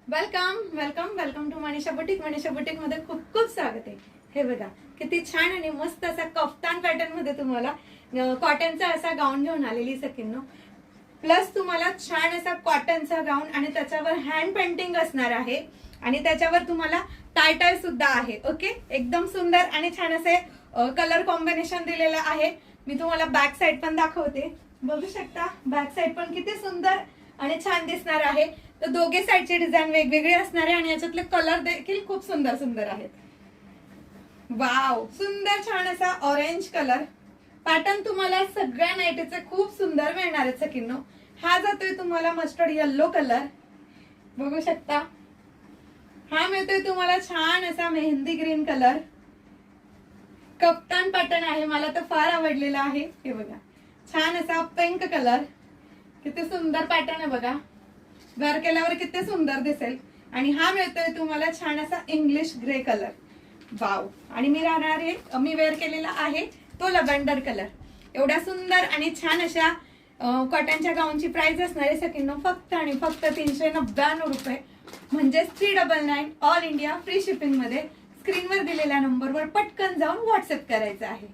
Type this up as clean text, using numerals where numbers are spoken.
Welcome welcome welcome to Manisha boutique. Manisha boutique मध्ये खूप खूप स्वागत आहे. हे बघा किती छान आणि मस्त असा कफ्तान पॅटर्न मध्ये तुम्हाला कॉटनचा असा गाऊन घेऊन आलेली सकिनो. प्लस तुम्हाला छान असा कॉटनचा गाऊन आणि त्याच्यावर हँड पेंटिंग असणार आहे आणि त्याच्यावर तुम्हाला टाय सुद्धा आहे. ओके, एकदम सुंदर आणि छान असे कलर कॉम्बिनेशन दिलेलं आहे. मी तुम्हाला बॅक साइड पण दाखवते. बघू शकता बॅक साइड पण किती सुंदर आणि छान दिसणार आहे. तर दोघे साइडचे डिझाईन वेगवेगळे असणार आहे आणि याच्यातले कलर देखील खूप सुंदर सुंदर आहेत. वाव, सुंदर छान असा ऑरेंज कलर पॅटर्न तुम्हाला सगळ्या नाईटीचे खूप सुंदर मिळणार आहेत सकिनो. हा जातोय तुम्हाला मस्टर्ड येल्लो कलर, बघू शकता. हा मिळतोय तुम्हाला छान असा मेहंदी ग्रीन कलर. कप्तान पॅटर्न आहे, मला तर फार आवडलेला आहे. हे बघा छान असा पिंक कलर, किती सुंदर पॅटर्न आहे बघा. वेअर केल्यावर किती सुंदर दिसेल. आणि हा मिळतोय तुम्हाला छान असा इंग्लिश ग्रे कलर. वाव, आणि मी वेअर केलेला आहे तो लव्हेंडर कलर. एवढा सुंदर आणि छान अशा कॉटनच्या गाऊनची प्राइस असणार आहे सकिनो फक्त आणि फक्त 399 रुपये, म्हणजे 399 ऑल इंडिया फ्री शिपिंग मध्ये. स्क्रीनवर दिलेल्या नंबरवर पटकन जाऊन व्हॉट्सअप करायचं आहे.